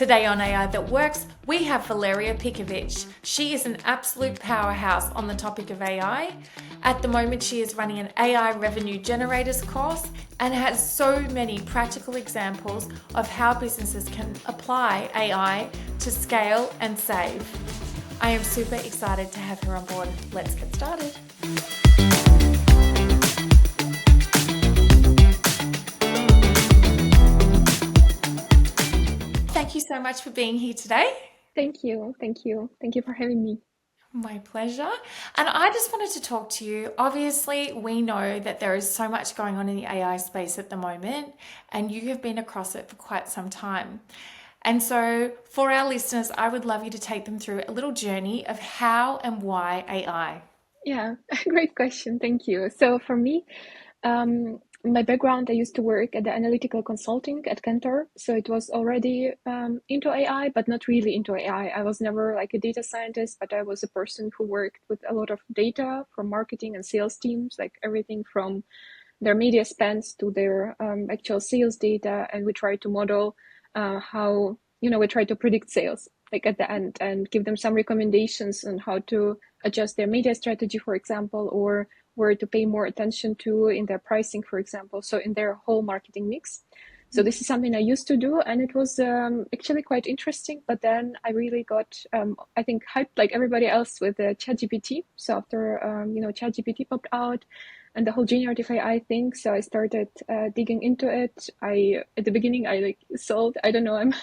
Today on AI That Works, we have Valeriya Pilkevich. She is an absolute powerhouse on the topic of AI. At the moment, she is running an AI revenue generators course and has so many practical examples of how businesses can apply AI to scale and save. I am super excited to have her on board. Let's get started. Thank you so much for being here today. Thank you. Thank you. Thank you for having me. My pleasure. And I just wanted to talk to you. Obviously, we know that there is so much going on in the AI space at the moment, and you have been across it for quite some time. And so, for our listeners, I would love you to take them through a little journey of how and why AI. Yeah, great question. Thank you. So for me, my background, I used to work at the analytical consulting at Cantor. So it was already into AI, but not really into AI. I was never like a data scientist, but I was a person who worked with a lot of data from marketing and sales teams, like everything from their media spends to their actual sales data. And we try to model how, we try to predict sales like at the end and give them some recommendations on how to adjust their media strategy, for example, or where to pay more attention to in their pricing, for example, so in their whole marketing mix. So this is something I used to do, and it was actually quite interesting. But then I really got, I think, hyped like everybody else with ChatGPT. So after ChatGPT popped out, and the whole generative AI thing, so I started digging into it. At the beginning I like sold. I don't know. I'm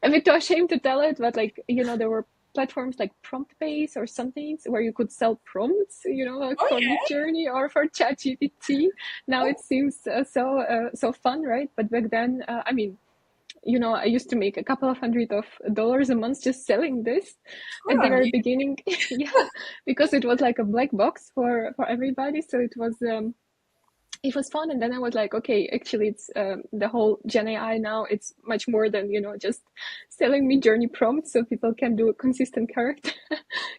a bit too ashamed to tell it, but like there were platforms like prompt base or something where you could sell prompts, like Oh, for yeah. Midjourney or for ChatGPT. Now it seems so fun, right? But back then, I mean, I used to make a couple of $100 a month just selling this Good at the on very you. beginning. Yeah, because it was like a black box for everybody. So it was fun. And then I was like, okay, actually it's the whole Gen AI now, it's much more than, just selling me journey prompts so people can do consistent character,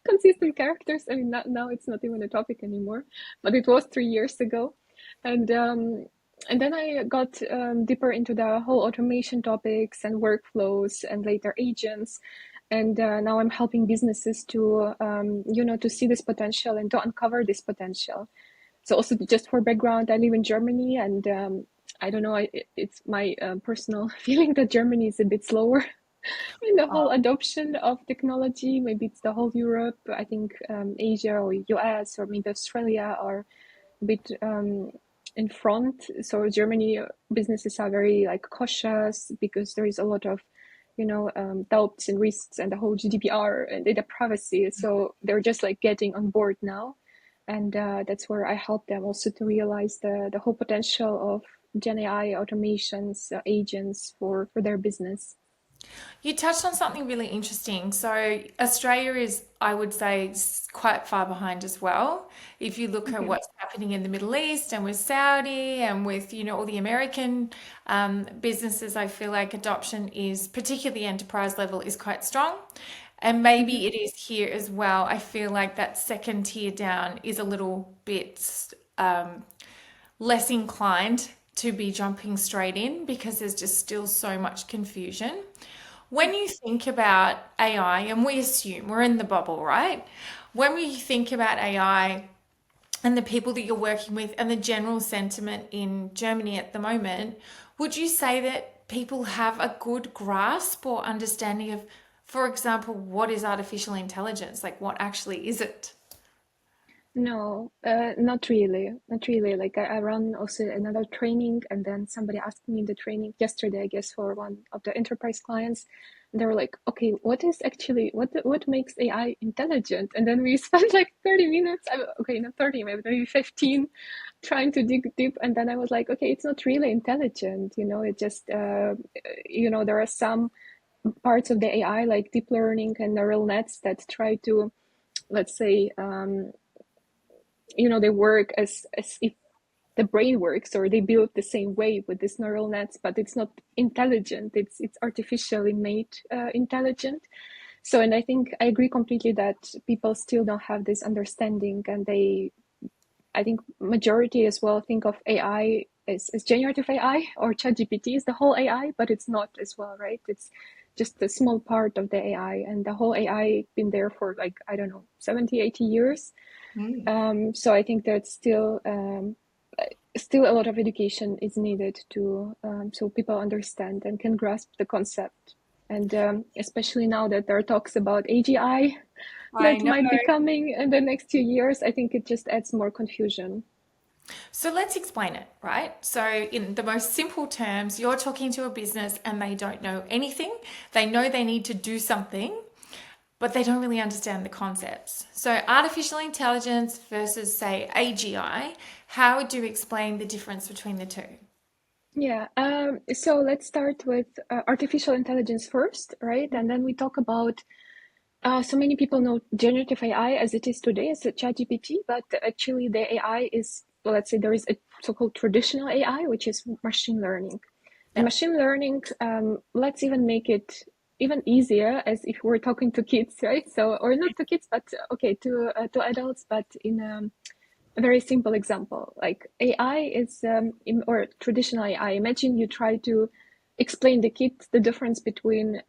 consistent characters. I mean, now it's not even a topic anymore, but it was 3 years ago. And, and then I got deeper into the whole automation topics and workflows and later agents. And now I'm helping businesses to, to see this potential and to uncover this potential. So also just for background, I live in Germany, and I don't know, it's my personal feeling that Germany is a bit slower in the whole adoption of technology. Maybe it's the whole Europe. I think Asia or US or maybe Australia are a bit in front. So Germany businesses are very like cautious because there is a lot of doubts and risks and the whole GDPR and data privacy. So they're just like getting on board now, and that's where I help them also to realize the whole potential of Gen AI automations, agents for their business. You touched on something really interesting. So, Australia is, I would say, quite far behind as well. If you look at Okay. what's happening in the Middle East and with Saudi and with, all the American businesses, I feel like adoption is, particularly enterprise level, is quite strong. And Mhm. maybe it is here as well. I feel like that second tier down is a little bit less inclined to be jumping straight in because there's just still so much confusion. When you think about AI, and we assume we're in the bubble, right? When we think about AI and the people that you're working with and the general sentiment in Germany at the moment, would you say that people have a good grasp or understanding of, for example, what is artificial intelligence? Like, what actually is it? No, not really. Not really. Like I run also another training, and then somebody asked me in the training yesterday, I guess, for one of the enterprise clients. And they were like, okay, what is actually what makes AI intelligent? And then we spent like 30 minutes, okay, not 30, maybe 15, trying to dig deep. And then I was like, okay, it's not really intelligent, it just there are some parts of the AI like deep learning and neural nets that try to, let's say, they work as if the brain works, or they build the same way with these neural nets, but it's not intelligent. It's artificially made intelligent. So, and I think I agree completely that people still don't have this understanding, and I think majority as well think of AI as generative AI or ChatGPT is the whole AI, but it's not as well, right? It's just a small part of the AI, and the whole AI been there for like, I don't know, 70, 80 years. So I think that still a lot of education is needed to so people understand and can grasp the concept. And especially now that there are talks about AGI I that know. might be coming in the next few years, I think it just adds more confusion. So let's explain it, right? So, in the most simple terms, you're talking to a business and they don't know anything. They know they need to do something, but they don't really understand the concepts. So, artificial intelligence versus, say, AGI, how would you explain the difference between the two? Yeah, so let's start with artificial intelligence first, right? And then we talk about so many people know generative AI as it is today, as a ChatGPT, but actually the AI is, well, let's say there is a so-called traditional AI, which is machine learning. And Yeah. machine learning, let's even make it even easier as if we're talking to kids, right? So, or not to kids, but okay, to adults, but in a very simple example, like AI is, or traditional AI. Imagine you try to explain the kids the difference between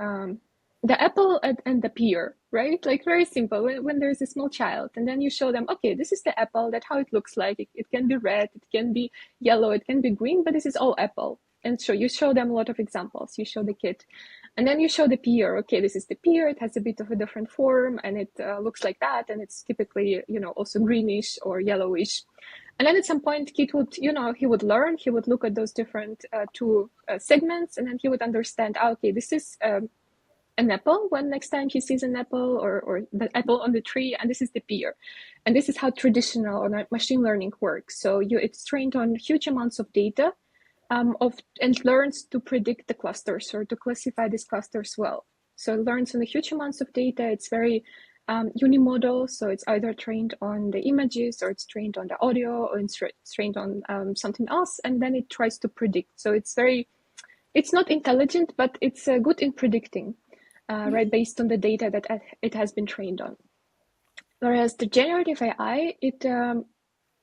the apple and the pear, right? Like very simple. When there's a small child, and then you show them, okay, this is the apple. That's how it looks like. It can be red, it can be yellow, it can be green, but this is all apple. And so you show them a lot of examples. You show the kid, and then you show the pear. Okay, this is the pear. It has a bit of a different form, and it looks like that. And it's typically, also greenish or yellowish. And then at some point, kid would, he would learn. He would look at those different two segments, and then he would understand. Okay, this is an apple. When next time he sees an apple or the apple on the tree, and this is the pear, and this is how traditional or machine learning works. So it's trained on huge amounts of data and learns to predict the clusters or to classify these clusters well. So it learns on the huge amounts of data. It's very unimodal, so it's either trained on the images or it's trained on the audio or it's trained on something else, and then it tries to predict. So it's not intelligent, but it's good in predicting, right, based on the data that it has been trained on. Whereas the generative AI,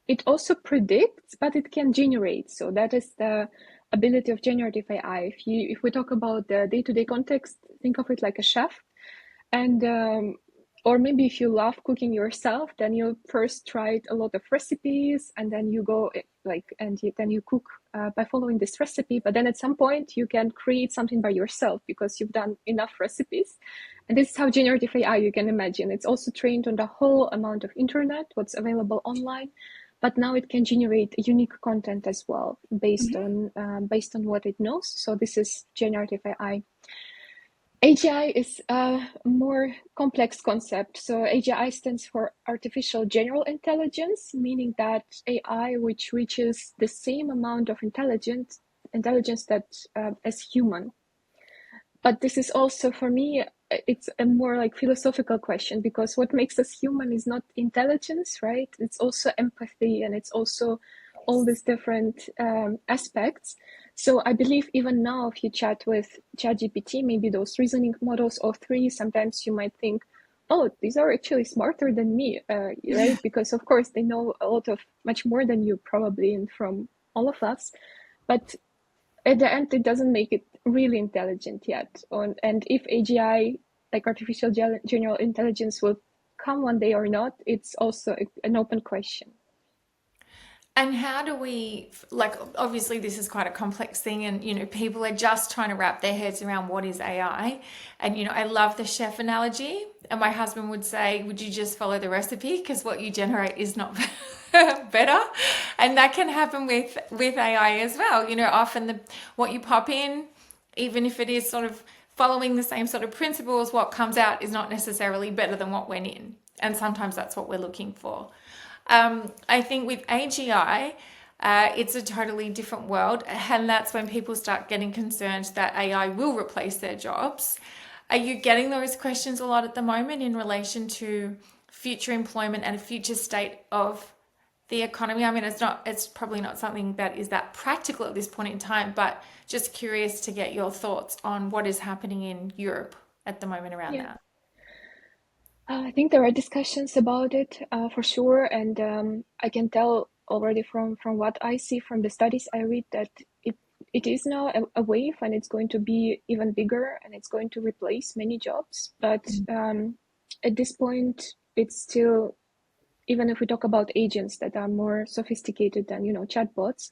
it also predicts, but it can generate. So that is the ability of generative AI. If we talk about the day-to-day context, think of it like a chef, and or maybe if you love cooking yourself, then you first try a lot of recipes, and then you go then you cook by following this recipe. But then at some point you can create something by yourself because you've done enough recipes. And this is how generative AI, you can imagine. It's also trained on the whole amount of internet, what's available online, but now it can generate unique content as well based on what it knows. So this is generative AI. AGI is a more complex concept. So AGI stands for artificial general intelligence, meaning that AI which reaches the same amount of intelligence that as human. But this is also, for me, it's a more like philosophical question, because what makes us human is not intelligence, right? It's also empathy, and it's also all these different aspects. So I believe even now, if you chat with ChatGPT, maybe those reasoning models or three, sometimes you might think, oh, these are actually smarter than me, right? Because of course they know a lot of much more than you probably, and from all of us. But at the end, it doesn't make it really intelligent yet. And if AGI, like artificial general intelligence, will come one day or not, it's also an open question. And how do we, like, obviously, this is quite a complex thing, and people are just trying to wrap their heads around what is AI. And I love the chef analogy. And my husband would say, would you just follow the recipe? Because what you generate is not better. And that can happen with AI as well. Often what you pop in, even if it is sort of following the same sort of principles, what comes out is not necessarily better than what went in. And sometimes that's what we're looking for. I think with AGI, it's a totally different world, and that's when people start getting concerned that AI will replace their jobs. Are you getting those questions a lot at the moment in relation to future employment and a future state of the economy? I mean, it's probably not something that is that practical at this point in time, but just curious to get your thoughts on what is happening in Europe at the moment around Yeah. that. I think there are discussions about it for sure, and I can tell already from what I see from the studies I read that it is now a wave, and it's going to be even bigger, and it's going to replace many jobs. But at this point, it's still, even if we talk about agents that are more sophisticated than, chatbots,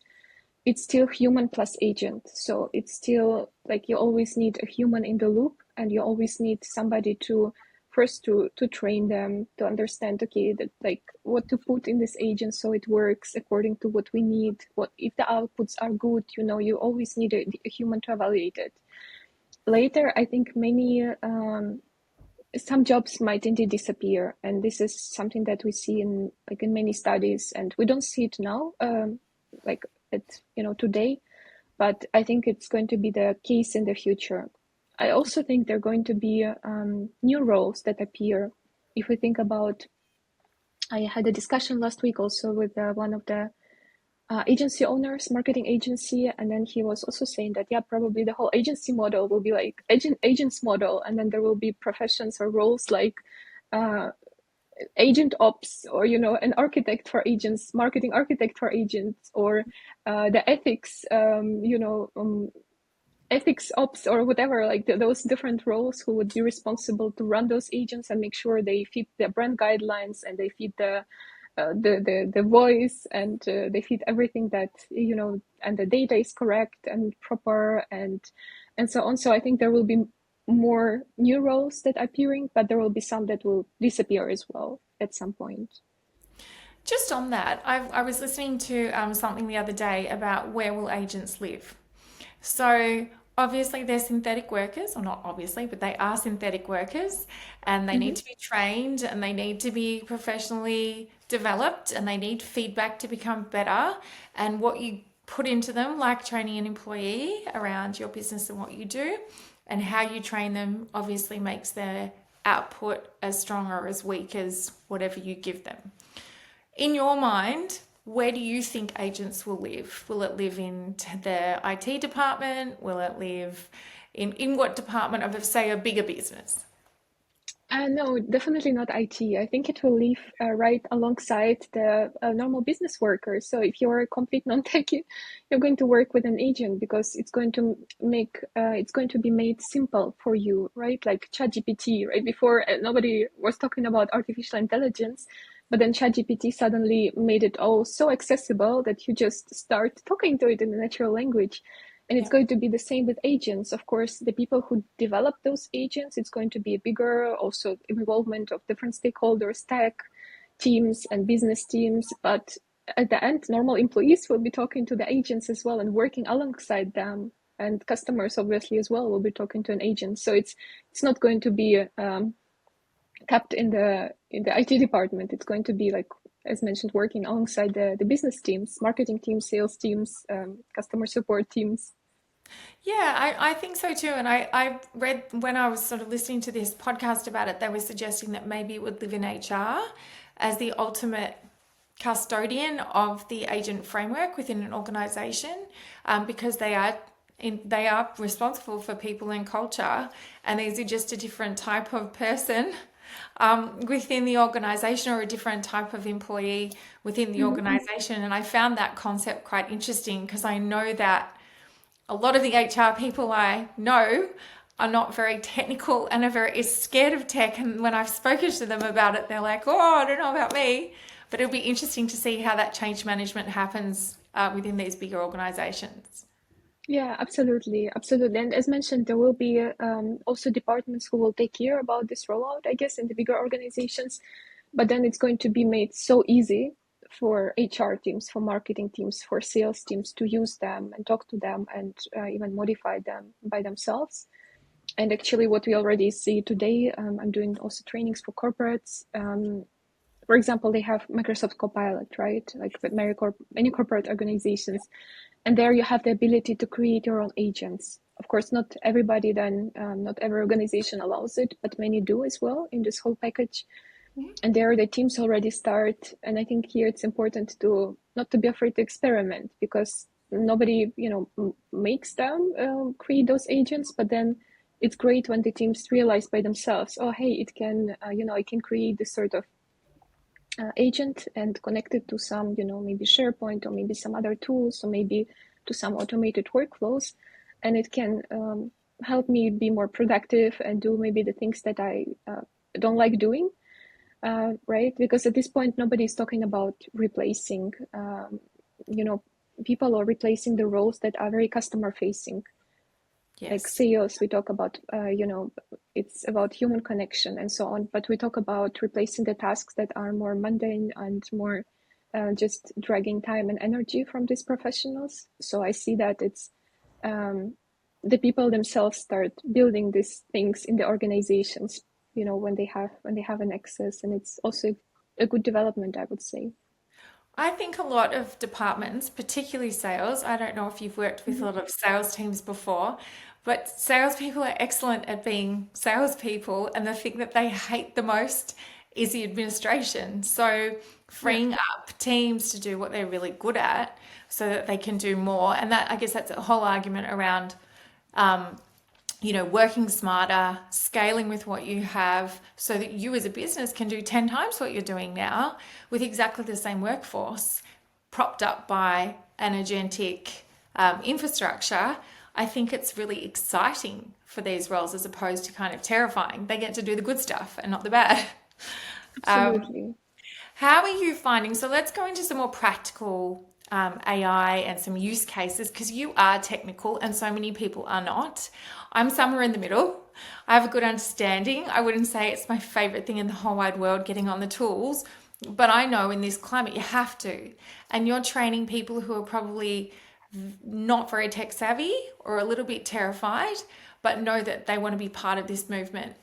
it's still human plus agent. So it's still like you always need a human in the loop, and you always need somebody to first to train them to understand, okay, that like what to put in this agent so it works according to what we need. What if the outputs are good? You always need a human to evaluate it. Later, I think many some jobs might indeed disappear, and this is something that we see in many studies, and we don't see it now, like at today, but I think it's going to be the case in the future. I also think there are going to be new roles that appear. If we think about, I had a discussion last week also with one of the agency owners, marketing agency, and then he was also saying that probably the whole agency model will be like agents model, and then there will be professions or roles like agent ops, or an architect for agents, marketing architect for agents, or the ethics, ethics ops, or whatever, like those different roles who would be responsible to run those agents and make sure they fit the brand guidelines, and they fit the voice, and they fit everything that and the data is correct and proper, and so on. So I think there will be more new roles that are appearing, but there will be some that will disappear as well at some point. Just on that, I was listening to something the other day about where will agents live. So obviously they're synthetic workers, or not obviously, but they are synthetic workers, and they need to be trained, and they need to be professionally developed, and they need feedback to become better. And what you put into them, like training an employee around your business and what you do, and how you train them obviously makes their output as strong or as weak as whatever you give them. In your mind, where do you think agents will live? Will it live in the IT department? Will it live in what department of, say, a bigger business? No, definitely not IT. I think it will live right alongside the normal business workers. So if you're a complete non-techie, you're going to work with an agent, because it's going to it's going to be made simple for you, right? Like ChatGPT, right? Before, nobody was talking about artificial intelligence, but then ChatGPT suddenly made it all so accessible that you just start talking to it in a natural language. And it's Yeah. going to be the same with agents. Of course, the people who develop those agents, it's going to be a bigger also involvement of different stakeholders, tech teams and business teams. But at the end, normal employees will be talking to the agents as well and working alongside them. And customers, obviously, as well, will be talking to an agent. So it's not going to be kept in the IT department. It's going to be, like, as mentioned, working alongside the business teams, marketing teams, sales teams, customer support teams. Yeah, I think so too. And I read when I was sort of listening to this podcast about it, they were suggesting that maybe it would live in HR as the ultimate custodian of the agent framework within an organization, because they are responsible for people and culture, and these are just a different type of person within the organization, or a different type of employee within the organization. And I found that concept quite interesting, because I know that a lot of the HR people I know are not very technical and are very scared of tech. And when I've spoken to them about it, they're like, oh, I don't know about me. But it'll be interesting to see how that change management happens within these bigger organizations. Yeah, absolutely, absolutely. And as mentioned, there will be also departments who will take care about this rollout, I guess, in the bigger organizations. But then it's going to be made so easy for HR teams, for marketing teams, for sales teams to use them and talk to them, and even modify them by themselves. And actually, what we already see today, I'm doing also trainings for corporates. For example, they have Microsoft Copilot, right? Like with many corporate organizations. And there you have the ability to create your own agents. Of course, not everybody then, not every organization allows it, but many do as well in this whole package. And there the teams already start. And I think here it's important to not to be afraid to experiment, because nobody, makes them create those agents, but then it's great when the teams realize by themselves, oh, hey, it can, I can create this sort of agent and connect it to some, maybe SharePoint or maybe some other tools, or maybe to some automated workflows, and it can help me be more productive and do maybe the things that I don't like doing, right? Because at this point, nobody's talking about replacing, people, or replacing the roles that are very customer facing. Like Yes. sales, we talk about, it's about human connection and so on, but we talk about replacing the tasks that are more mundane and more just dragging time and energy from these professionals. So I see that it's the people themselves start building these things in the organizations, when they have an access, and it's also a good development, I would say. I think a lot of departments, particularly sales, I don't know if you've worked with a Mhm. lot of sales teams before, but salespeople are excellent at being salespeople, and the thing that they hate the most is the administration. So Yeah, freeing up teams to do what they're really good at so that they can do more. And that, I guess that's a whole argument around working smarter, scaling with what you have so that you as a business can do 10 times what you're doing now with exactly the same workforce, propped up by an agentic infrastructure. I think it's really exciting for these roles as opposed to kind of terrifying. They get to do the good stuff and not the bad. absolutely. How are you finding? So let's go into some more practical AI and some use cases because you are technical and so many people are not. I'm somewhere in the middle. I have a good understanding. I wouldn't say it's my favorite thing in the whole wide world getting on the tools, but I know in this climate you have to. And you're training people who are probably not very tech savvy or a little bit terrified, but know that they want to be part of this movement.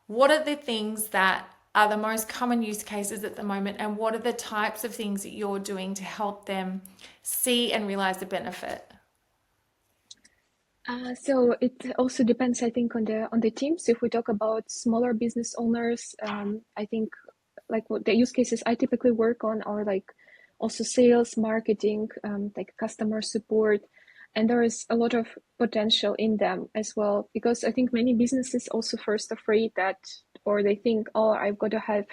What are the things that are the most common use cases at the moment, and what are the types of things that you're doing to help them see and realize the benefit? So it also depends, I think, on the teams. If we talk about smaller business owners, I think like what the use cases I typically work on are like also sales, marketing, like customer support, and there is a lot of potential in them as well. Because I think many businesses also first afraid that, or they think, oh, I've got to have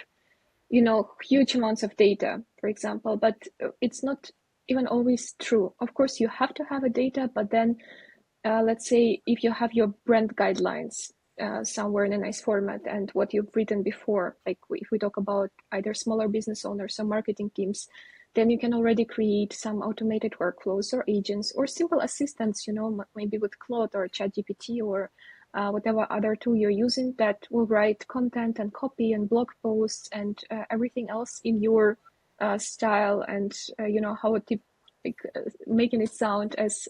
huge amounts of data, for example, but it's not even always true. Of course, you have to have a data, but then let's say if you have your brand guidelines somewhere in a nice format and what you've written before, like if we talk about either smaller business owners or marketing teams, then you can already create some automated workflows or agents or simple assistants, maybe with Claude or ChatGPT or whatever other tool you're using that will write content and copy and blog posts and everything else in your style and how it like making it sound as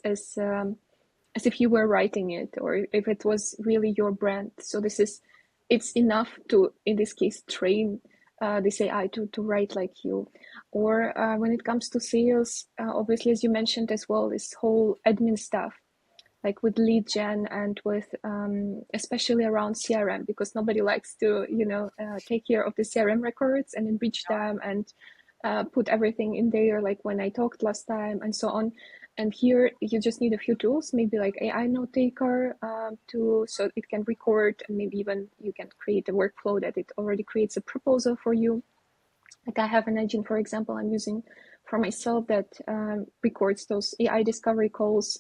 if you were writing it or if it was really your brand. So it's enough to, in this case, train this AI to write like you. Or when it comes to sales, obviously, as you mentioned as well, this whole admin stuff, like with lead gen and with especially around CRM, because nobody likes to, take care of the CRM records and enrich them and put everything in there, like when I talked last time and so on. And here you just need a few tools, maybe like AI note taker so it can record, and maybe even you can create a workflow that it already creates a proposal for you. Like I have an engine, for example, I'm using for myself that records those AI discovery calls.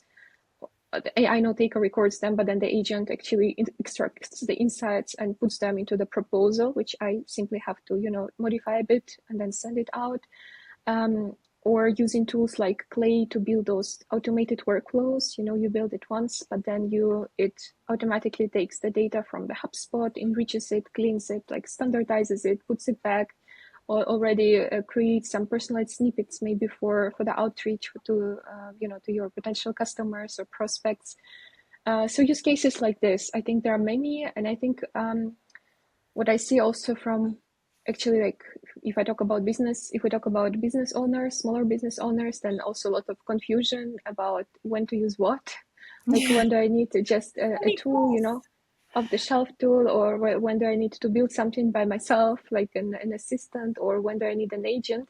The AI note taker records them, but then the agent actually extracts the insights and puts them into the proposal, which I simply have to, modify a bit and then send it out. Or using tools like Clay to build those automated workflows. You build it once, but then it automatically takes the data from the HubSpot, enriches it, cleans it, like standardizes it, puts it back, or already creates some personalized snippets maybe for the outreach to to your potential customers or prospects. So use cases like this, I think there are many, and I think what I see also from actually, like if we talk about business owners, smaller business owners, then also a lot of confusion about when to use what. Like Yeah. when do I need to just a Many tool, tools. off the shelf tool, or when do I need to build something by myself, like an assistant, or when do I need an agent?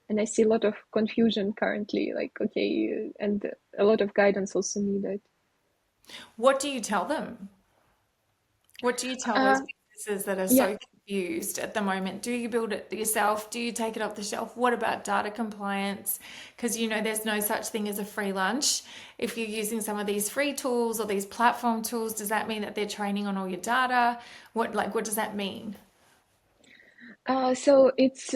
And I see a lot of confusion currently, like, okay, and a lot of guidance also needed. What do you tell them? What do you tell those Uh, businesses? businesses that are Yeah. so confused at the moment. Do you build it yourself? Do you take it off the shelf? What about data compliance? Because there's no such thing as a free lunch. If you're using some of these free tools or these platform tools, does that mean that they're training on all your data? What does that mean? So it's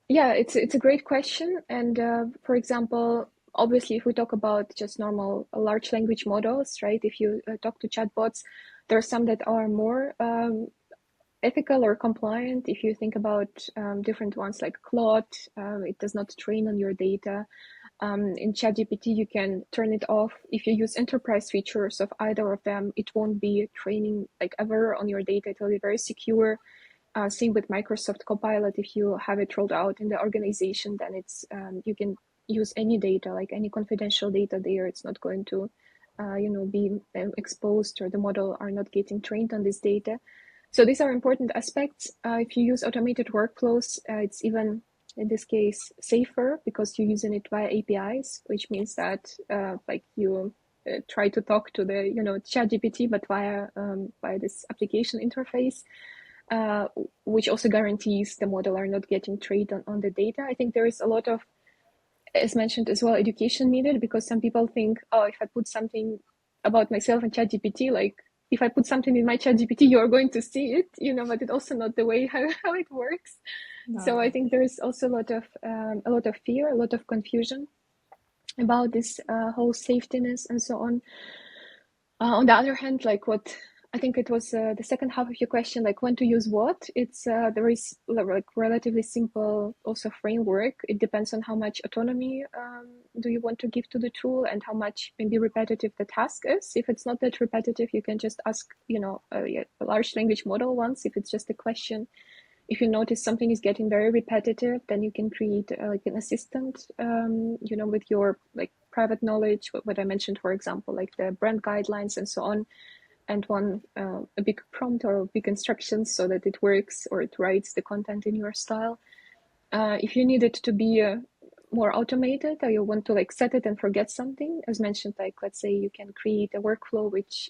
yeah, it's a great question. And for example, obviously, if we talk about just normal large language models, right? If you talk to chatbots, there are some that are more ethical or compliant. If you think about different ones like Claude, it does not train on your data. In ChatGPT, you can turn it off. If you use enterprise features of either of them, it won't be training like ever on your data. It will be very secure. Same with Microsoft Copilot. If you have it rolled out in the organization, then it's you can use any data, like any confidential data there. It's not going to, be exposed, or the model are not getting trained on this data. So these are important aspects. If you use automated workflows, it's even in this case safer because you're using it via APIs, which means that like you try to talk to the ChatGPT, but via this application interface, uh, which also guarantees the model are not getting trained on the data. I think there is a lot of, as mentioned as well, education needed, because some people think, oh, if I put something about myself in ChatGPT, like if I put something in my ChatGPT, you're going to see it, but it's also not the way how it works. So I No. think there is also a lot of fear, a lot of confusion about this whole safetiness and so on. On the other hand, like what I think it was the second half of your question, like when to use what, it's there is like relatively simple also framework. It depends on how much autonomy do you want to give to the tool, and how much maybe repetitive the task is. If it's not that repetitive, you can just ask, a large language model once, if it's just a question. If you notice something is getting very repetitive, then you can create like an assistant, with your like private knowledge, what I mentioned, for example, like the brand guidelines and so on, and one a big prompt or big instructions so that it works or it writes the content in your style. If you need it to be more automated, or you want to like set it and forget something, as mentioned, like let's say you can create a workflow which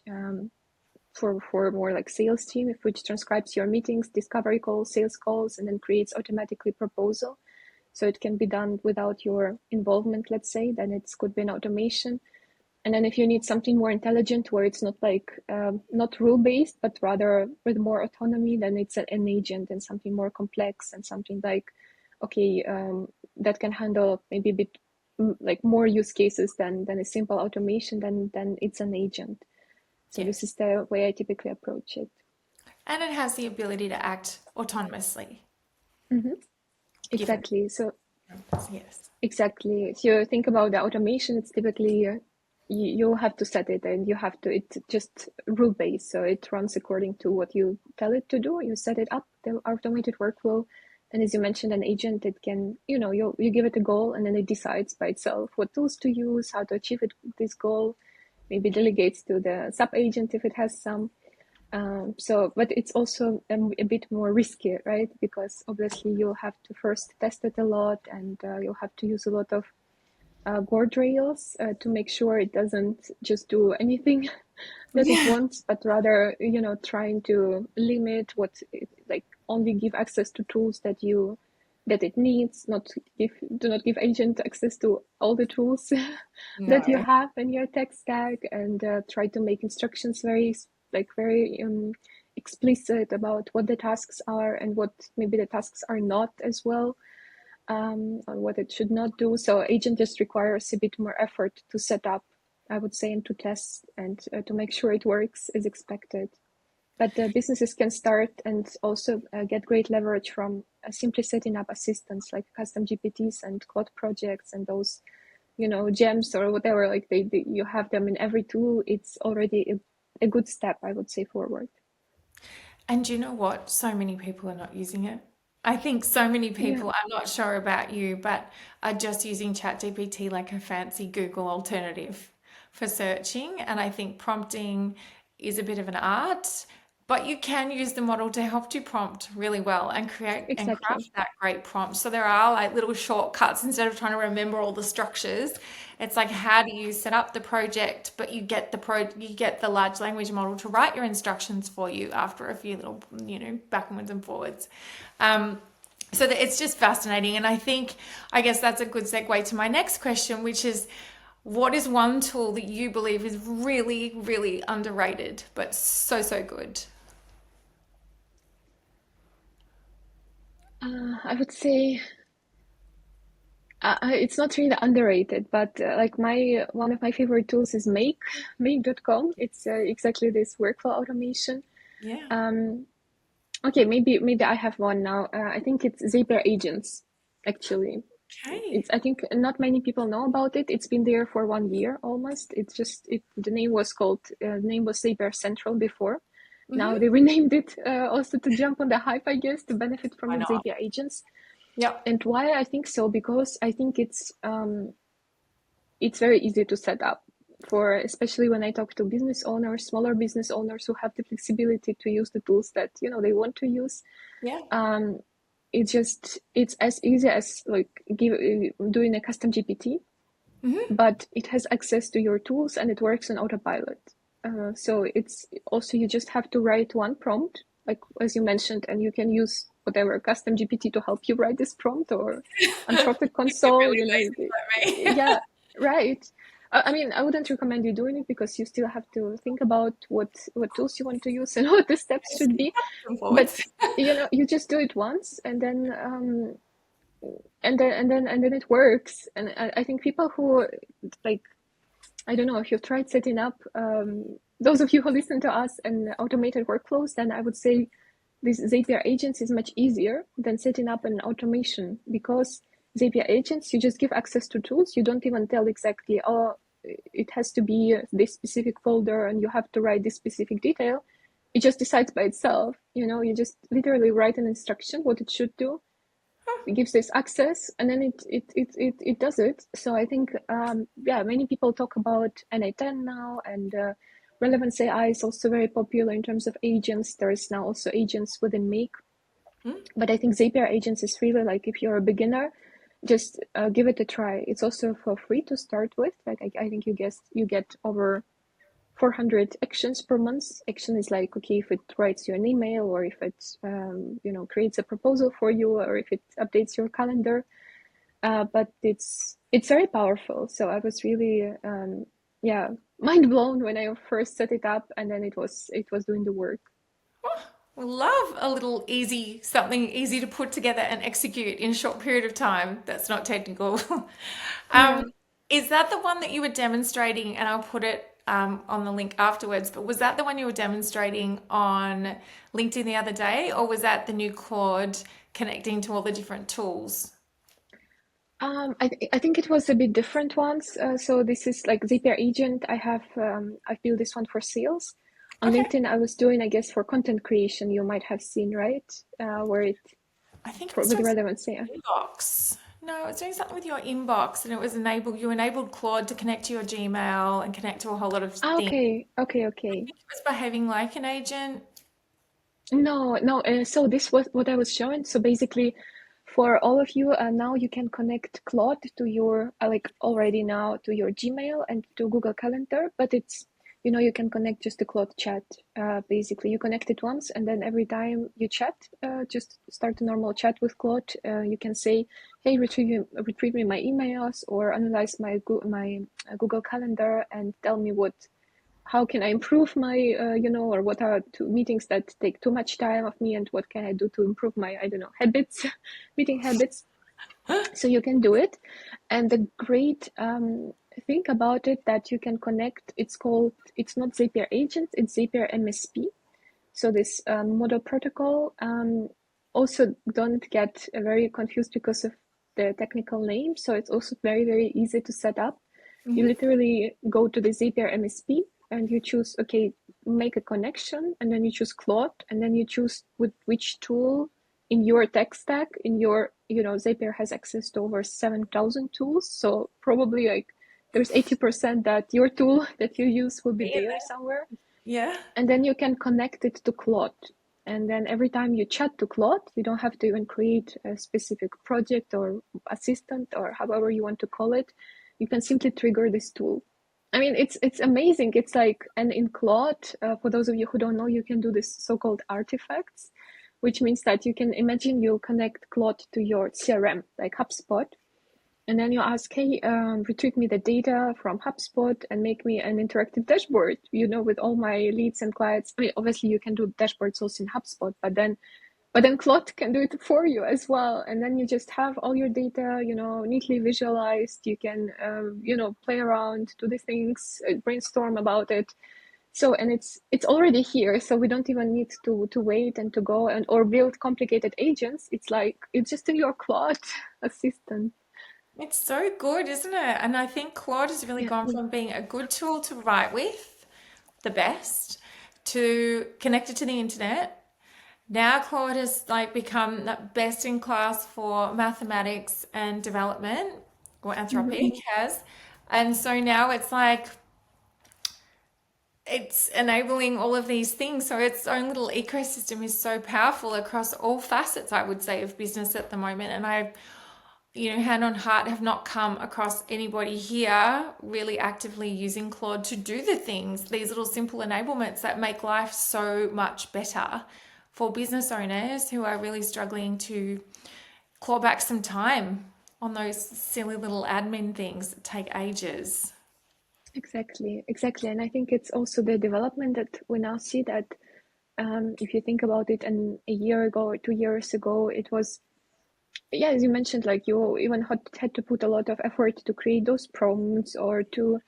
for more like sales team, which transcribes your meetings, discovery calls, sales calls, and then creates automatically proposal. So it can be done without your involvement, let's say, then it could be an automation. And then if you need something more intelligent, where it's not like not rule based, but rather with more autonomy, then it's an agent, and something more complex, and something like, okay, that can handle maybe a bit like more use cases than a simple automation, then it's an agent. So this Yes. is the way I typically approach it. And it has the ability to act autonomously, Mm-hmm. given. Exactly. So Yes. exactly. If you think about the automation, it's typically you have to set it, and you have to, it's just rule based. So it runs according to what you tell it to do. You set it up, the automated workflow. And as you mentioned, an agent, it can, you give it a goal, and then it decides by itself what tools to use, how to achieve this goal, maybe delegates to the sub agent if it has some. But it's also a bit more risky, right? Because obviously you'll have to first test it a lot, and you'll have to use a lot of guardrails to make sure it doesn't just do anything that it Yeah. wants, but rather, trying to limit like only give access to tools that it needs, do not give agent access to all the tools that you No. have in your tech stack, and try to make instructions very explicit about what the tasks are, and what maybe the tasks are not as well, or what it should not do. So agent just requires a bit more effort to set up, I would say, and to test, and to make sure it works as expected. But the businesses can start and also get great leverage from simply setting up assistants like custom GPTs and Claude projects, and those, gems or whatever. Like you have them in every tool. It's already a good step, I would say, forward. And you know what? So many people are not using it. I think so many Yeah. people, I'm not sure about you, but are just using ChatGPT like a fancy Google alternative for searching. And I think prompting is a bit of an art, but you can use the model to help you prompt really well and create and Exactly. craft that great prompt. So there are like little shortcuts instead of trying to remember all the structures. It's like how do you set up the project, but you get you get the large language model to write your instructions for you after a few little, backwards and forwards. So that it's just fascinating. And I guess that's a good segue to my next question, which is what is one tool that you believe is really, really underrated, but so, so good? I would say it's not really underrated, but like my one of my favorite tools is make.com. It's exactly this workflow automation. Yeah. Um, okay, maybe I have one now. I think it's Zapier Agents, actually. Okay. It's I think not many people know about it. It's been there for 1 year almost. It's just the name was Zapier Central before. Now Mm-hmm. they renamed it also to jump on the hype, I guess, to benefit from Why the not? Zapier Agents. Yep. And why I think so? Because I think it's very easy to set up for, especially when I talk to business owners, smaller business owners who have the flexibility to use the tools that they want to use. Yeah. Um, it's as easy as like doing a custom GPT, Mm-hmm. but it has access to your tools and it works on autopilot. So it's also you just have to write one prompt, like as you mentioned, and you can use whatever custom GPT to help you write this prompt or Anthropic If you're console. really lazy like me. Yeah, right. I mean, I wouldn't recommend you doing it because you still have to think about what tools you want to use and what the steps Yes, should be. and But forwards. you just do it once, and then it works. And I think people who like I don't know if you've tried setting up those of you who listen to us and automated workflows, then I would say this Zapier agents is much easier than setting up an automation because Zapier agents, you just give access to tools. You don't even tell exactly, oh, it has to be this specific folder and you have to write this specific detail. It just decides by itself. You just literally write an instruction, what it should do. It gives this access and then it does it. So I think, yeah, many people talk about NA10 now and Relevance AI is also very popular in terms of agents. There is now also agents within Make. But I think Zapier agents is really like if you're a beginner, just give it a try. It's also for free to start with. Like I think you get over 400 actions per month. Action is like, okay, if it writes you an email or if it creates a proposal for you or if it updates your calendar. But it's very powerful. So I was really yeah, mind blown when I first set it up and then it was doing the work. We love a little easy, something easy to put together and execute in a short period of time that's not technical. um, Yeah. is that the one that you were demonstrating? And I'll put it on the link afterwards, but was that the one you were demonstrating on LinkedIn the other day, or was that the new Claude connecting to all the different tools? I think it was a bit different ones. So this is like Zapier Agent. I've built this one for sales. On Okay. LinkedIn, I was doing, I guess, for content creation. You might have seen, right? Where it I think it for was with doing something relevance. Yeah. with inbox. No, it was doing something with your inbox, and you enabled Claude to connect to your Gmail and connect to a whole lot of Ah, things. okay, okay, okay. It was behaving like an agent. No, no. So this was what I was showing. So basically, for all of you, now you can connect Claude to your like already now to your Gmail and to Google Calendar, but it's you can connect just to Claude Chat. Basically, you connect it once, and then every time you chat, just start a normal chat with Claude. You can say, "Hey, retrieve me my emails," or analyze my Google Calendar and tell me how can I improve my, or what are two meetings that take too much time of me and what can I do to improve my, I don't know, habits, meeting habits. So you can do it. And the great thing about it that you can connect, it's not Zapier agents, it's Zapier MSP. So this model protocol, also don't get very confused because of the technical name. So it's also very, very easy to set up. You Hmm. literally go to the Zapier MSP and you choose, okay, make a connection, and then you choose Claude, and then you choose with which tool in your tech stack, Zapier has access to over 7,000 tools. So probably like there's 80% that your tool that you use will be Be in there there. somewhere. Yeah. And then you can connect it to Claude. And then every time you chat to Claude, you don't have to even create a specific project or assistant or however you want to call it. You can simply trigger this tool. I mean, it's amazing. It's like, and in Claude, for those of you who don't know, you can do this so-called artifacts, which means that you can imagine you connect Claude to your CRM, like HubSpot, and then you ask, hey, retrieve me the data from HubSpot and make me an interactive dashboard, with all my leads and clients. I mean, obviously you can do dashboards also in HubSpot, but then Claude can do it for you as well. And then you just have all your data, neatly visualized. You can, play around, do the things, brainstorm about it. So, and it's already here. So we don't even need to wait and to go or build complicated agents. It's like, it's just in your Claude assistant. It's so good, isn't it? And I think Claude has really Yeah. gone from being a good tool to write with, the best, to connected to the internet. Now Claude has like become the best in class for mathematics and development, or Anthropic has. And so now it's like it's enabling all of these things. So its own little ecosystem is so powerful across all facets, I would say, of business at the moment. And I, hand on heart, have not come across anybody here really actively using Claude to do the things, these little simple enablements that make life so much better for business owners who are really struggling to claw back some time on those silly little admin things that take ages. Exactly, exactly. And I think it's also the development that we now see that if you think about it, and a year ago or 2 years ago, it was, yeah, as you mentioned, like you even had to put a lot of effort to create those prompts or to,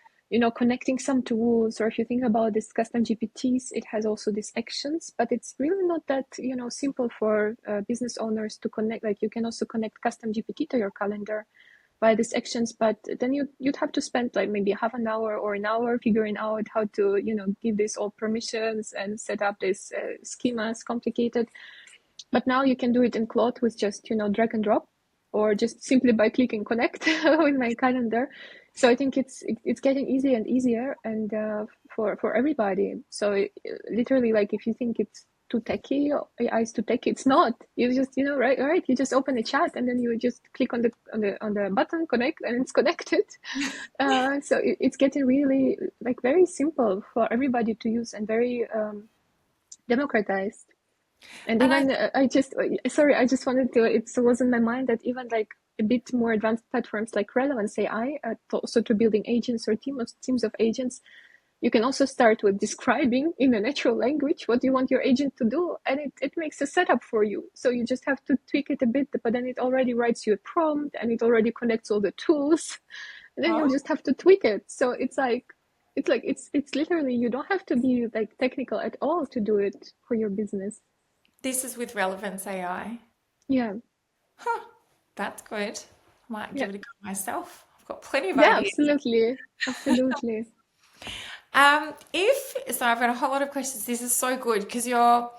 connecting some tools. Or if you think about this custom GPTs, it has also these actions, but it's really not that, simple for business owners to connect. Like you can also connect custom GPT to your calendar by these actions, but then you'd have to spend like maybe half an hour or an hour figuring out how to give this all permissions and set up this schemas, complicated. But now you can do it in Claude with just drag and drop, or just simply by clicking connect with my calendar. So I think it's getting easier and easier, and for everybody. So literally, like if you think it's too techy, AI is too techy, it's not. You just right. You just open a chat and then you just click on the button connect, and it's connected. So it's getting really like very simple for everybody to use, and very democratized. And And I even I just sorry, I just wanted to. It was in my mind that even like a bit more advanced platforms like Relevance AI, also to building agents or teams of agents, you can also start with describing in a natural language what you want your agent to do, and it makes a setup for you. So you just have to tweak it a bit, but then it already writes you a prompt, and it already connects all the tools, and then you oh, just have to tweak it. So it's literally, you don't have to be like technical at all to do it for your business. this is with Relevance AI. Yeah. Huh, that's good. I might Yeah. give it a go myself. I've got plenty of Yeah, ideas. absolutely. Absolutely. If so, I've got a whole lot of questions. This is so good because you're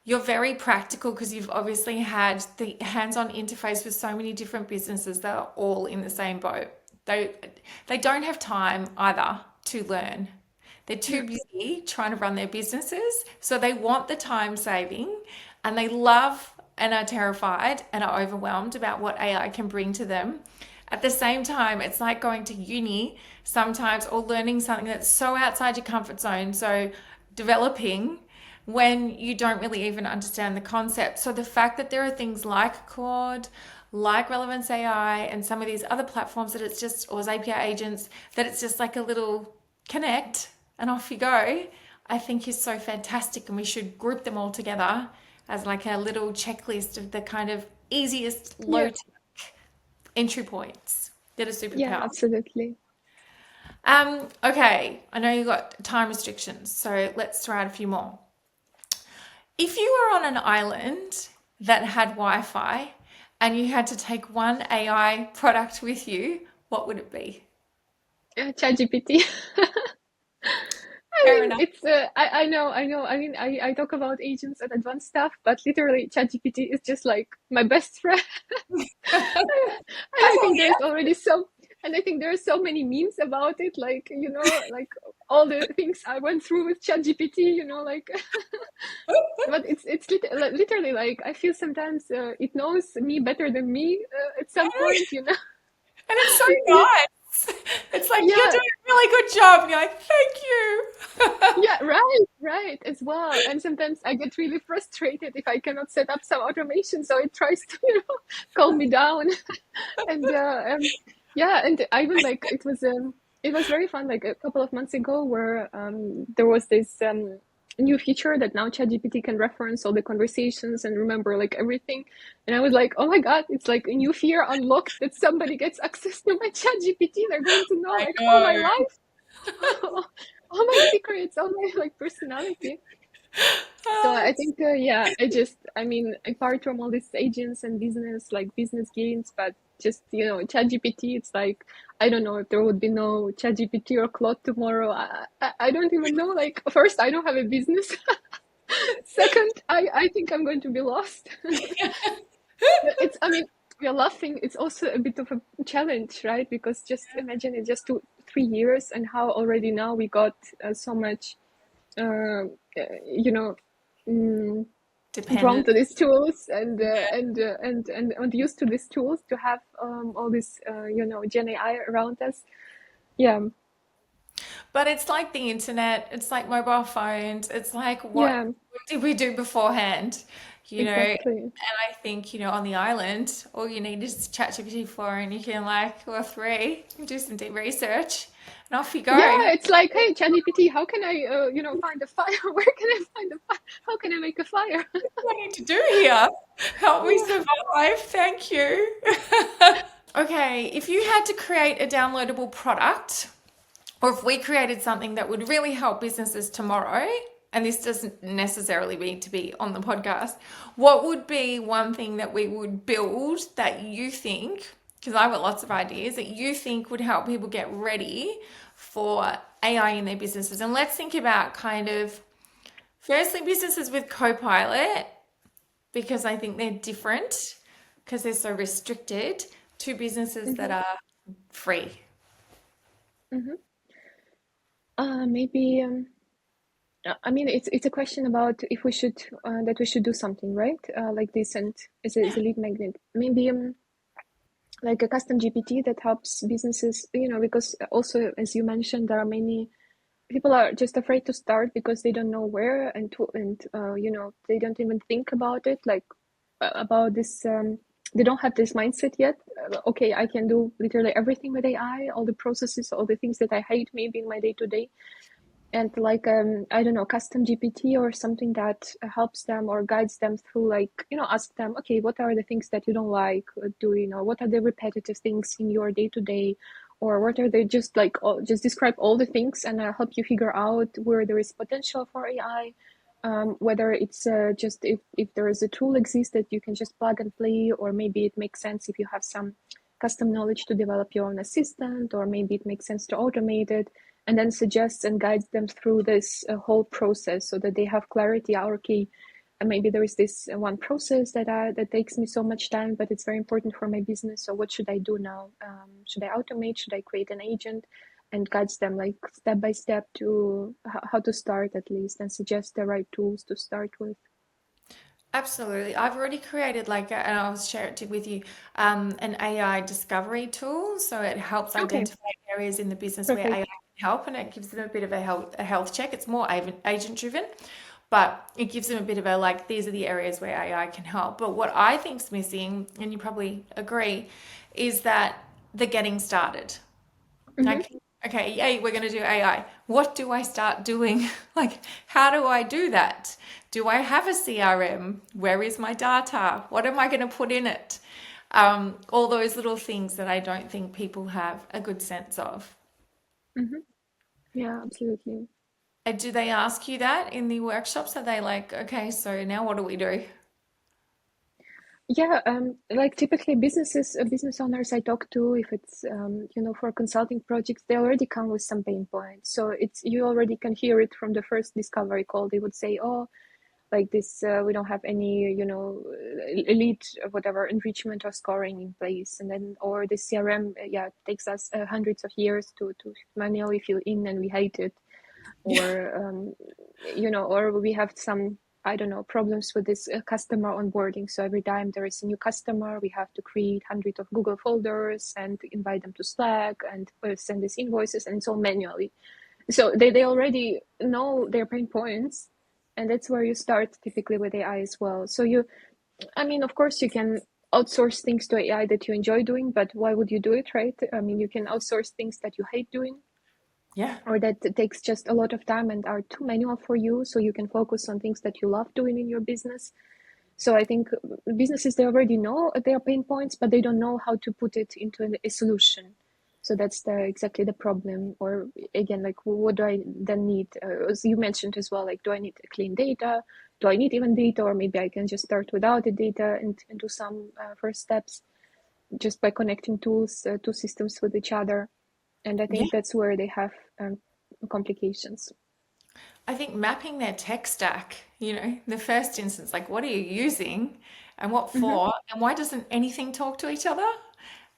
very practical because you've obviously had the hands-on interface with so many different businesses that are all in the same boat. They don't have time either to learn. They're Yeah. too busy trying to run their businesses, so they want the time saving, and they love and are terrified and are overwhelmed about what AI can bring to them. At the same time, it's like going to uni sometimes, or learning something that's so outside your comfort zone. So developing when you don't really even understand the concept. So the fact that there are things like Claude, like Relevance AI, and some of these other platforms that it's just, or API agents, that it's just like a little connect and off you go, I think is so fantastic. And we should group them all together as like a little checklist of the kind of easiest low Yeah. tech entry points that are super Yeah, powerful. absolutely. Okay, I know you got time restrictions, so let's throw out a few more. If you were on an island that had Wi-Fi and you had to take one AI product with you, what would it be? ChatGPT. I Fair mean, enough. it's I know. I mean, I talk about agents and advanced stuff, but literally ChatGPT is just like my best friend. And I think there's already And I think there are so many memes about it, like, like all the things I went through with ChatGPT, like, but literally like I feel sometimes it knows me better than me at some point, And it's so Yeah, nice. It's like you're yeah, doing a really good job, and you're like, thank you. yeah, right, right, as well. And sometimes I get really frustrated if I cannot set up some automation, so it tries to, calm me down. And yeah, and I even like it was very fun like a couple of months ago where there was this new feature that now ChatGPT can reference all the conversations and remember like everything. And I was like, oh my God, it's like a new fear unlocked that somebody gets access to my ChatGPT. They're going to know I like all my know. life, all my secrets, all my like personality. So Oh, I think, yeah, I mean, apart from all these agents and business gains, but just, ChatGPT, it's like, I don't know if there would be no ChatGPT or Claude tomorrow. I don't even know. Like, first, I don't have a business. Second, I think I'm going to be lost. I mean, we are laughing. It's also a bit of a challenge, right? Because just imagine it's just 3 years and how already now we got so much, uh, you know, mm, drawn dependent. to these tools and used to these tools to have all this Gen AI around us. Yeah, But it's like the internet, it's like mobile phones, it's like yeah, what did we do beforehand? And exactly. I think, on the island, all you need is ChatGPT 4 and you can or 3, do some deep research and off you Yeah, go. it's like, hey, ChatGPT, how can I, find a fire? Where can I find a fire? How can I make a fire? What do I need to do here? Help me Yeah. survive. Thank you. Okay, if you had to create a downloadable product, or if we created something that would really help businesses tomorrow, and this doesn't necessarily need to be on the podcast, what would be one thing that we would build that you think, because I've got lots of ideas, that you think would help people get ready for AI in their businesses? And let's think about kind of, firstly, businesses with Copilot, because I think they're different because they're so restricted, to businesses that hmm are free. hmm Maybe. I mean, it's a question about if we should that we should do something, right? Like this, and as a lead magnet. Maybe like a custom GPT that helps businesses, because also as you mentioned, there are many people are just afraid to start because they don't know where and they don't even think about it, like about this. They don't have this mindset yet. Okay, I can do literally everything with AI, all the processes, all the things that I hate maybe in my day to day, and like I don't know, custom GPT or something that helps them or guides them through, like, ask them, okay, what are the things that you don't like, do what are the repetitive things in your day to day, or what are they, just like just describe all the things and help you figure out where there is potential for AI, whether it's just if there is a tool exists that you can just plug and play, or maybe it makes sense if you have some custom knowledge to develop your own assistant, or maybe it makes sense to automate it, and then suggests and guides them through this whole process so that they have clarity. Okay, and maybe there is this one process that takes me so much time, but it's very important for my business. So what should I do now? Should I automate? Should I create an agent? And guides them like step by step to how to start at least, and suggest the right tools to start with. Absolutely. I've already created and I'll share it with you, an AI discovery tool. So it helps Okay, identify areas in the business where AI perfect. can help, and it gives them a bit of a health check. It's more agent driven, but it gives them a bit of a these are the areas where AI can help. But what I think's missing, and you probably agree, is that the getting started. hmm Like, okay, yay, we're going to do AI. What do I start doing? How do I do that? Do I have a CRM? Where is my data? What am I going to put in it? All those little things that I don't think people have a good sense of. hmm Yeah, absolutely. Do they ask you that in the workshops? Are they like, okay, so now what do we do? Yeah, like typically business owners I talk to, if it's for consulting projects, they already come with some pain points. So it's, you already can hear it from the first discovery call. They would say, "Oh, like this, we don't have any, elite whatever enrichment or scoring in place. And then, or the CRM, yeah, takes us hundreds of years to manually fill in, and we hate it. Yeah. Or or we have some, I don't know, problems with this customer onboarding. So every time there is a new customer, we have to create hundreds of Google folders and invite them to Slack and send these invoices, and it's all manually. So they already know their pain points, and that's where you start typically with AI as well. So I mean, of course, you can outsource things to AI that you enjoy doing, but why would you do it, right? I mean, you can outsource things that you hate doing, Yeah. or that takes just a lot of time and are too manual for you, so you can focus on things that you love doing in your business. So I think businesses, they already know their pain points, but they don't know how to put it into a solution. So that's exactly the problem. Or again, like, what do I then need? As you mentioned as well, like, do I need clean data? Do I need even data? Or maybe I can just start without the data and do some first steps just by connecting two systems with each other. And I Yeah. think that's where they have complications. I think mapping their tech stack, the first instance, like what are you using and what Mm-hmm. for, and why doesn't anything talk to each other?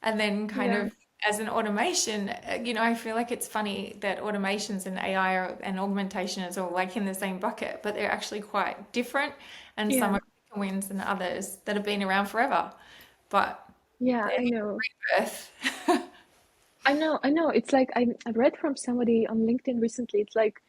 And then kind Yeah. of as an automation, I feel like it's funny that automations and AI and augmentation is all like in the same bucket, but they're actually quite different. And some Yeah. are quicker wins than others that have been around forever. But Yeah, they're I know. birth. I know. It's like I read from somebody on LinkedIn recently. It's like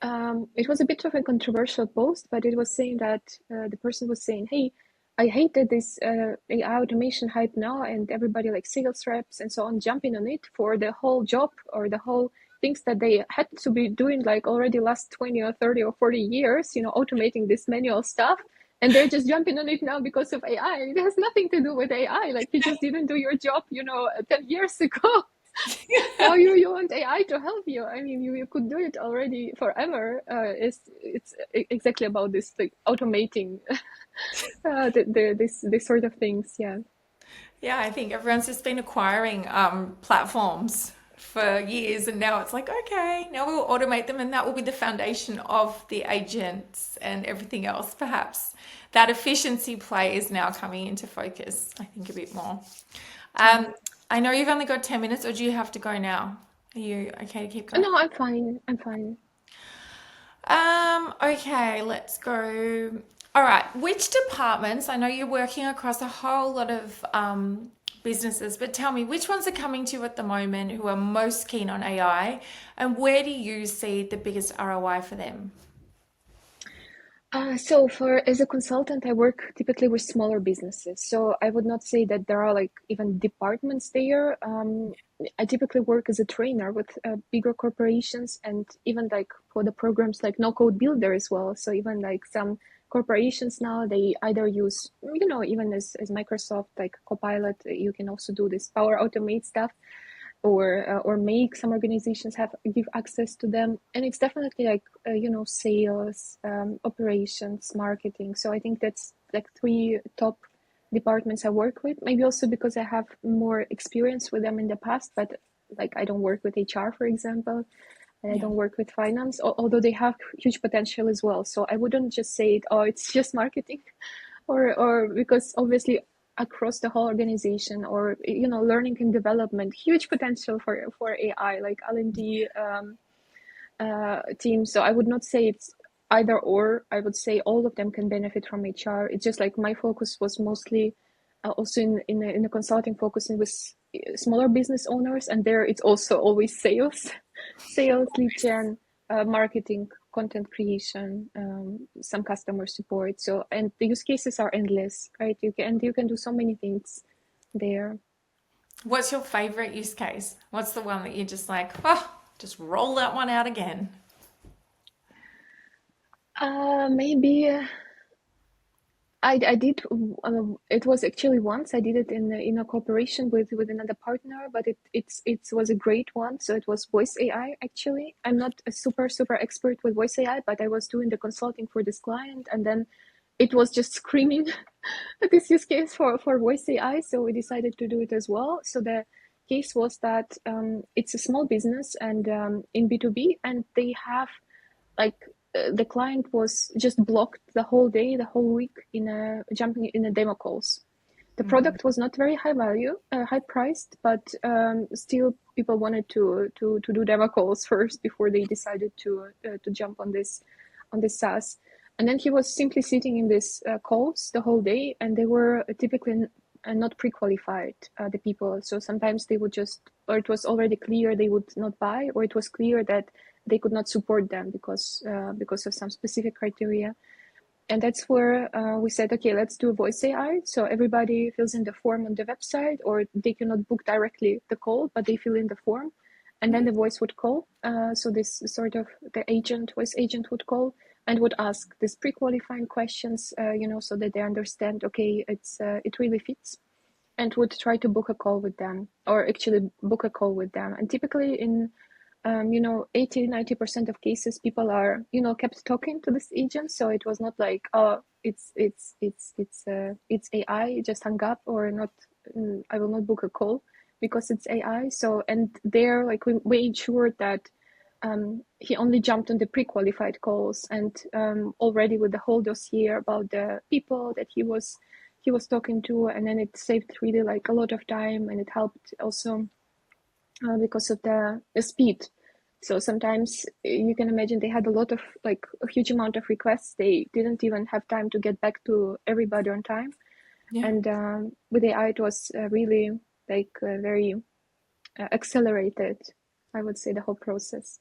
it was a bit of a controversial post, but it was saying that the person was saying, "Hey, I hated this AI automation hype now, and everybody like sales reps and so on jumping on it for the whole job or the whole things that they had to be doing like already last 20 or 30 or 40 years, automating this manual stuff." And they're just jumping on it now because of AI. It has nothing to do with AI. Like, you just didn't do your job, 10 years ago. Now you want AI to help you. I mean, you could do it already forever. It's exactly about this, like, automating this sort of things. Yeah. Yeah, I think everyone's just been acquiring platforms for years, and now it's like, okay, now we will automate them, and that will be the foundation of the agents and everything else. Perhaps that efficiency play is now coming into focus, I think, a bit more. Yeah. Um, I know you've only got 10 minutes, or do you have to go now? Are you okay to keep going? No, I'm fine. I'm fine. Okay, let's go. All right, which departments? I know you're working across a whole lot of businesses, but tell me which ones are coming to you at the moment who are most keen on AI, and where do you see the biggest ROI for them? So for as a consultant, I work typically with smaller businesses. So I would not say that there are like even departments there. I typically work as a trainer with bigger corporations, and even like for the programs like No Code Builder as well. So even like some corporations now, they either use, even as Microsoft, like Copilot, you can also do this Power Automate stuff, or make some organizations have give access to them. And it's definitely like sales, operations, marketing. So I think that's like three top departments I work with, maybe also because I have more experience with them in the past. But like, I don't work with HR, for example, and I Yeah. don't work with finance, although they have huge potential as well. So I wouldn't just say, oh, it's just marketing, or because obviously across the whole organization, or learning and development, huge potential for AI, like L&D team. So I would not say it's either or. I would say all of them can benefit from HR. It's just like my focus was mostly also in a consulting, focusing with smaller business owners, and there it's also always sales, sales, lead gen, marketing, content creation, some customer support. So, and the use cases are endless, right? You can do so many things there. What's your favorite use case? What's the one that you're just like, oh, just roll that one out again? Maybe I did. It was actually once I did it in a cooperation with another partner, but it was a great one. So it was voice AI. Actually, I'm not a super expert with voice AI, but I was doing the consulting for this client, and then it was just screaming this use case for voice AI. So we decided to do it as well. So the case was that it's a small business, and in B2B, and they have like the client was just blocked the whole day, the whole week in jumping in a demo calls. The product was not very high value, high priced, but still people wanted to do demo calls first before they decided to jump on this SaaS. And then he was simply sitting in these calls the whole day, and they were typically not pre-qualified, the people. So sometimes they would just, or it was already clear they would not buy, or it was clear that they could not support them because of some specific criteria. And that's where we said, okay, let's do voice AI. So everybody fills in the form on the website, or they cannot book directly the call, but they fill in the form, and then the voice would call. So this sort of the voice agent would call and would ask these pre-qualifying questions, so that they understand, okay, it really fits, and would try to book a call with them, or actually book a call with them. And typically in 80-90% of cases, people are, kept talking to this agent. So it was not like, oh, it's AI, it just hung up, or not, I will not book a call because it's AI. So, and there, like, we ensured that he only jumped on the pre-qualified calls, and already with the whole dossier about the people that he was talking to, and then it saved really like a lot of time, and it helped also because of the speed. So sometimes you can imagine they had a huge amount of requests. They didn't even have time to get back to everybody on time. Yeah. And with AI, it was really very accelerated, I would say, the whole process.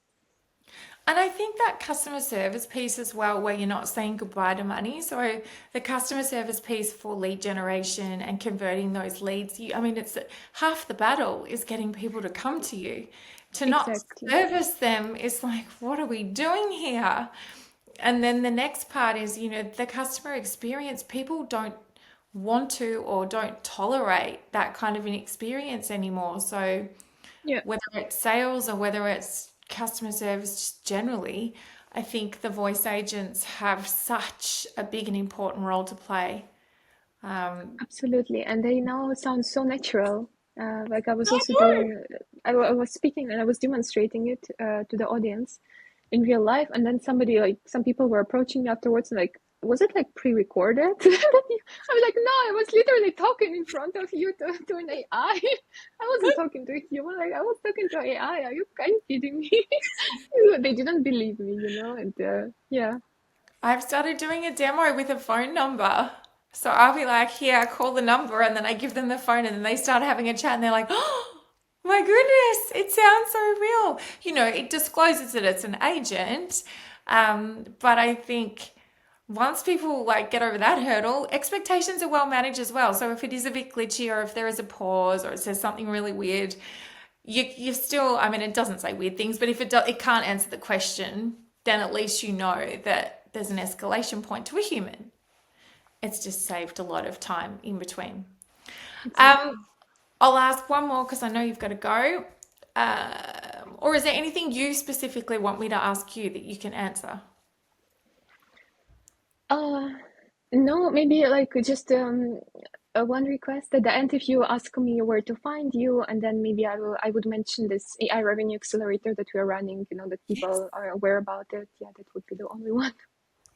And I think that customer service piece as well, where you're not saying goodbye to money. So the customer service piece for lead generation and converting those leads, it's half the battle is getting people to come to you. To not Exactly. service them is like, what are we doing here? And then the next part is, the customer experience. People don't want to or don't tolerate that kind of an experience anymore. So Yeah. whether it's sales or whether it's customer service just generally, I think the voice agents have such a big and important role to play. Absolutely, and they now sound so natural. Like I was I also know. doing, I was speaking and I was demonstrating it to the audience in real life, and then some people were approaching me afterwards and like, was it like pre-recorded? I was like, no, I was literally talking in front of you to an AI. I wasn't talking to a human. Like I was talking to AI. Are you kidding me? They didn't believe me, and yeah. I've started doing a demo with a phone number. So I'll be like, here, call the number, and then I give them the phone, and then they start having a chat, and they're like, oh my goodness, it sounds so real. It discloses that it's an agent. But I think once people like get over that hurdle, expectations are well managed as well. So if it is a bit glitchy, or if there is a pause, or it says something really weird, you still, it doesn't say weird things, but if it can't answer the question, then at least you know that there's an escalation point to a human. It's just saved a lot of time in between. Exactly. I'll ask one more because I know you've got to go. Or is there anything you specifically want me to ask you that you can answer? Uh, no, maybe like just one request at the end, if you ask me where to find you, and then maybe I would mention this AI revenue accelerator that we are running, that Yes. people are aware about it. Yeah, that would be the only one.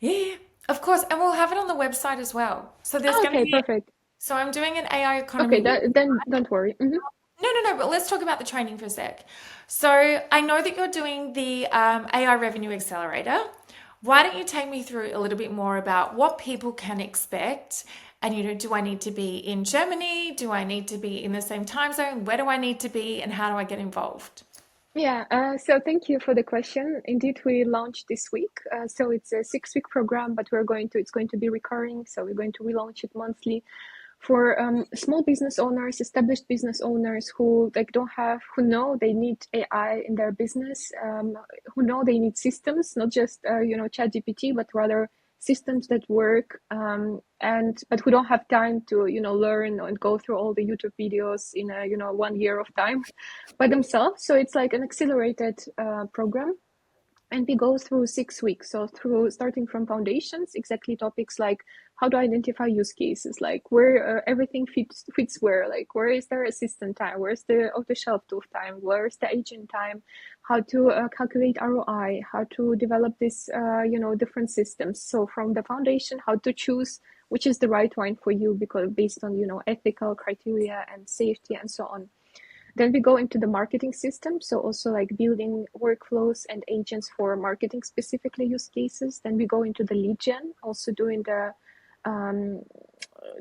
Yeah, of course. And we'll have it on the website as well. So there's Oh, going to okay, be, perfect. so I'm doing an AI Okay, economy. then don't worry. No, but let's talk about the training for a sec. So I know that you're doing the AI Revenue Accelerator. Why don't you take me through a little bit more about what people can expect? And, do I need to be in Germany? Do I need to be in the same time zone? Where do I need to be? And how do I get involved? Yeah, so thank you for the question. Indeed, we launched this week. So it's a 6-week program, but it's going to be recurring. So we're going to relaunch it monthly for small business owners, established business owners who who know they need AI in their business, who know they need systems, not just ChatGPT, but rather systems that work, but who don't have time to learn and go through all the YouTube videos in 1 year of time by themselves. So it's like an accelerated program. And we go through 6 weeks. So through starting from foundations, exactly topics like how to identify use cases, like where everything fits where, like where is their assistant time, where's the off-the-shelf tool time, where's the agent time, how to calculate ROI, how to develop this, different systems. So from the foundation, how to choose which is the right one for you, because based on, ethical criteria and safety and so on. Then we go into the marketing system. So also like building workflows and agents for marketing specifically use cases. Then we go into the lead gen, also um,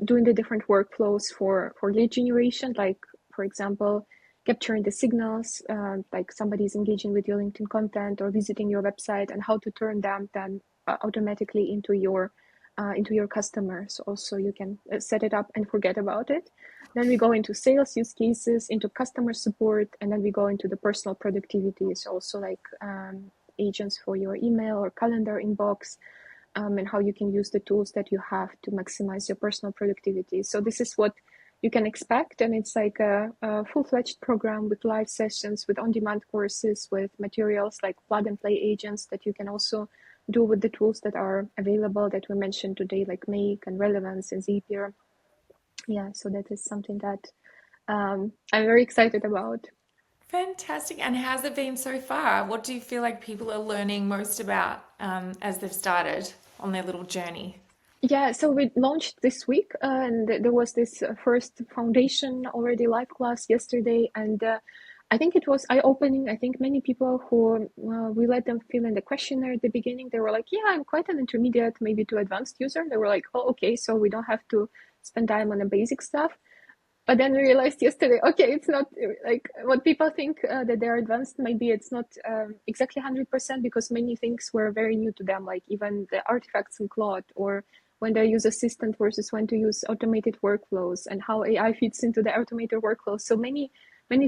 doing the different workflows for lead generation, like for example, capturing the signals, like somebody's engaging with your LinkedIn content or visiting your website, and how to turn them then automatically into your customers. Also, you can set it up and forget about it. Then we go into sales use cases, into customer support, and then we go into the personal productivity. So also like agents for your email or calendar inbox, and how you can use the tools that you have to maximize your personal productivity. So this is what you can expect, and it's like a full-fledged program with live sessions, with on-demand courses, with materials like plug-and-play agents that you can also do with the tools that are available that we mentioned today, like Make and Relevance and Zapier. Yeah, so that is something that I'm very excited about. Fantastic. And how's it been so far? What do you feel like people are learning most about as they've started on their little journey? Yeah, so we launched this week, and there was this first foundation already live class yesterday, and I think it was eye-opening. I think many people who we let them fill in the questionnaire at the beginning, they were like, "Yeah, I'm quite an intermediate, maybe to advanced user." They were like, "Oh, okay, so we don't have to spend time on the basic stuff." But then we realized yesterday, okay, it's not like what people think that they're advanced. Maybe it's not exactly 100%, because many things were very new to them, like even the artifacts in Claude, or when they use assistant versus when to use automated workflows, and how AI fits into the automated workflows. So many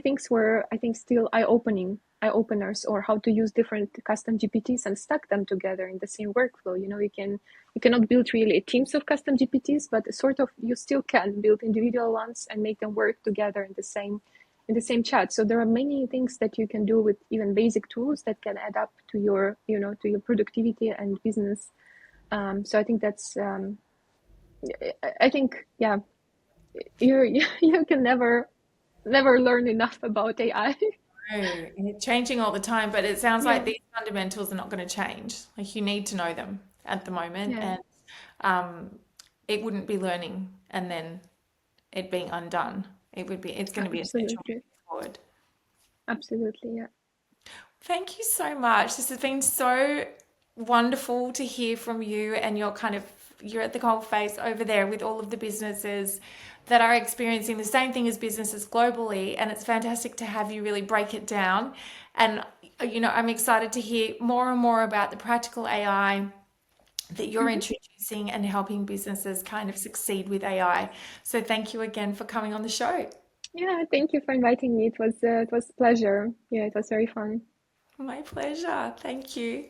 things were, I think, still eye openers, or how to use different custom GPTs and stack them together in the same workflow. You cannot build really teams of custom GPTs, but sort of you still can build individual ones and make them work together in the same chat. So there are many things that you can do with even basic tools that can add up to your productivity and business. So I think that's I think, yeah, you can never learn enough about AI. No, it's changing all the time, but it sounds Yeah, like these fundamentals are not going to change. Like you need to know them at the moment, yeah, and um, it wouldn't be learning and then it being undone. It's going to be essential absolutely, moving forward. absolutely, yeah. Thank you so much. This has been so wonderful to hear from you, and you're at the coal face over there with all of the businesses that are experiencing the same thing as businesses globally, and it's fantastic to have you really break it down. And I'm excited to hear more and more about the practical AI that you're Mhm. introducing and helping businesses kind of succeed with AI. So thank you again for coming on the show. Yeah, thank you for inviting me. It was a pleasure. Yeah, it was very fun. My pleasure. Thank you.